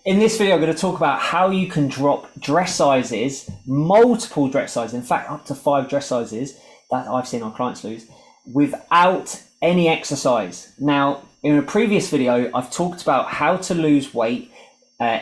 In this video, I'm going to talk about how you can drop dress sizes, multiple dress sizes, in fact, up to 5 dress sizes that I've seen our clients lose without any exercise. Now, in a previous video, I've talked about how to lose weight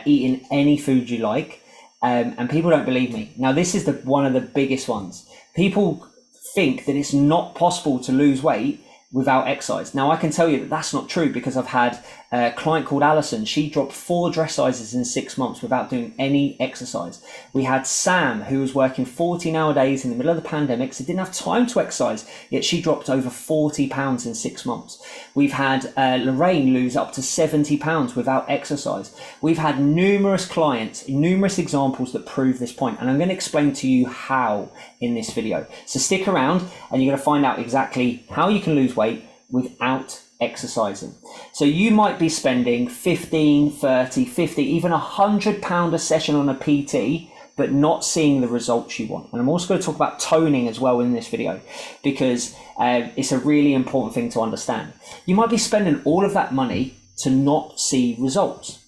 eating any food you like, and people don't believe me. Now, this is one of the biggest ones. People think that it's not possible to lose weight without exercise. Now, I can tell you that that's not true, because I've had a client called Allison. She dropped 4 dress sizes in 6 months without doing any exercise. We had Sam, who was working 14-hour days in the middle of the pandemic, so didn't have time to exercise, yet she dropped over 40 pounds in 6 months. We've had Lorraine lose up to 70 pounds without exercise. We've had numerous clients, numerous examples that prove this point, and I'm going to explain to you how in this video. So stick around and you're going to find out exactly how you can lose weight without exercising. So you might be spending 15, 30, 50, even £100 a session on a PT, but not seeing the results you want. And I'm also going to talk about toning as well in this video, because it's a really important thing to understand. You might be spending all of that money to not see results.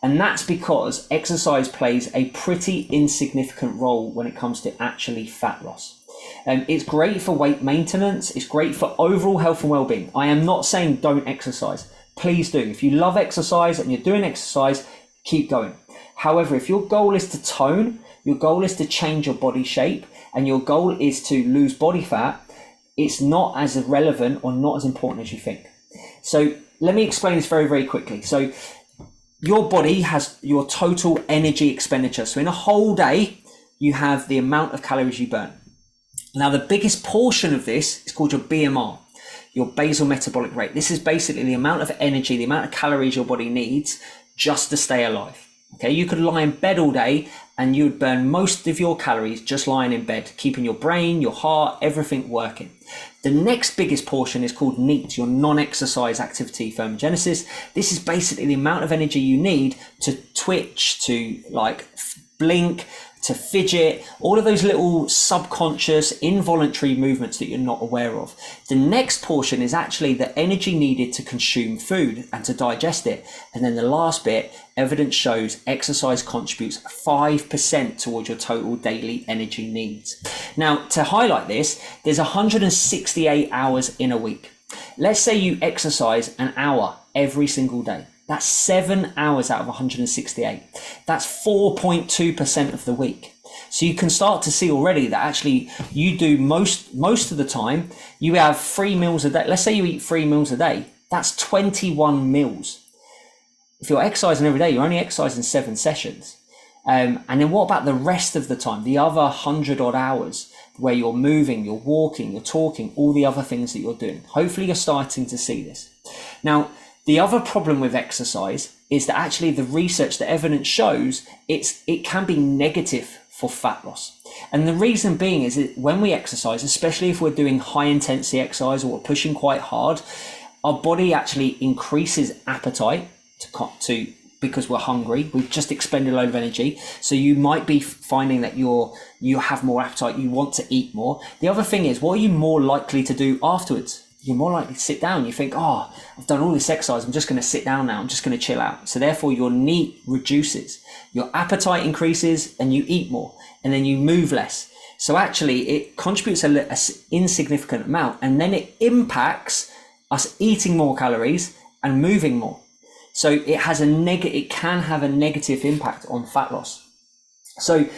And that's because exercise plays a pretty insignificant role when it comes to actually fat loss. It's great for weight maintenance. It's great for overall health and well-being. I am not saying don't exercise. Please do. If you love exercise and you're doing exercise, keep going. However, if your goal is to tone, your goal is to change your body shape, and your goal is to lose body fat, it's not as relevant or not as important as you think. So let me explain this very, very quickly. So your body has your total energy expenditure. So in a whole day, you have the amount of calories you burn. Now, the biggest portion of this is called your BMR, your basal metabolic rate. This is basically the amount of energy, the amount of calories your body needs just to stay alive. Okay, you could lie in bed all day and you would burn most of your calories just lying in bed, keeping your brain, your heart, everything working. The next biggest portion is called NEAT, your non-exercise activity thermogenesis. This is basically the amount of energy you need to twitch, to blink, to fidget, all of those little subconscious involuntary movements that you're not aware of. The next portion is actually the energy needed to consume food and to digest it. And then the last bit, evidence shows exercise contributes 5% towards your total daily energy needs. Now, to highlight this, there's 168 hours in a week. Let's say you exercise an hour every single day. That's 7 hours out of 168. That's 4.2% of the week. So you can start to see already that actually you do most of the time, you have 3 meals a day. Let's say you eat 3 meals a day. That's 21 meals. If you're exercising every day, you're only exercising 7 sessions. And then what about the rest of the time, the other 100 odd hours where you're moving, you're walking, you're talking, all the other things that you're doing? Hopefully you're starting to see this. Now, the other problem with exercise is that actually the research, the evidence shows it can be negative for fat loss. And the reason being is that when we exercise, especially if we're doing high intensity exercise or we're pushing quite hard, our body actually increases appetite because we're hungry. We've just expended a load of energy. So you might be finding that you have more appetite, you want to eat more. The other thing is, what are you more likely to do afterwards? You're more likely to sit down. You think, oh, I've done all this exercise, I'm just going to sit down now, I'm just going to chill out. So therefore your NEAT reduces, your appetite increases, and you eat more, and then you move less. So actually it contributes an insignificant amount, and then it impacts us eating more calories and moving more. So it can have a negative impact on fat loss. So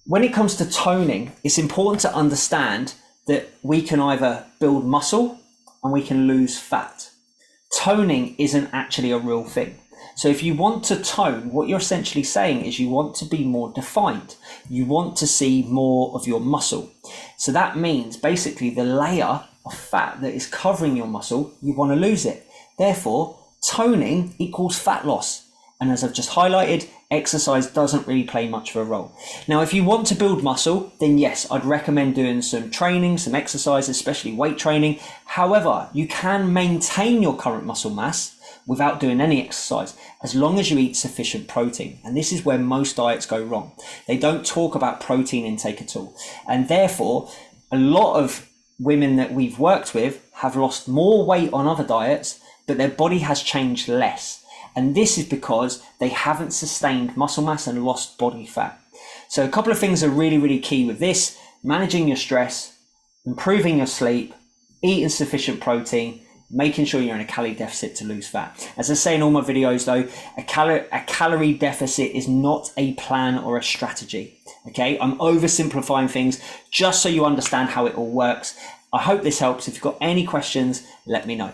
when it comes to toning, it's important to understand that we can either build muscle and we can lose fat. Toning isn't actually a real thing. So if you want to tone, what you're essentially saying is you want to be more defined. You want to see more of your muscle. So that means basically the layer of fat that is covering your muscle, you want to lose it. Therefore, toning equals fat loss. And as I've just highlighted, exercise doesn't really play much of a role. Now, if you want to build muscle, then yes, I'd recommend doing some training, some exercise, especially weight training. However, you can maintain your current muscle mass without doing any exercise, as long as you eat sufficient protein. And this is where most diets go wrong. They don't talk about protein intake at all. And therefore, a lot of women that we've worked with have lost more weight on other diets, but their body has changed less. And this is because they haven't sustained muscle mass and lost body fat. So a couple of things are really, really key with this: managing your stress, improving your sleep, eating sufficient protein, making sure you're in a calorie deficit to lose fat. As I say in all my videos though, a calorie deficit is not a plan or a strategy. Okay, I'm oversimplifying things just so you understand how it all works. I hope this helps. If you've got any questions, let me know.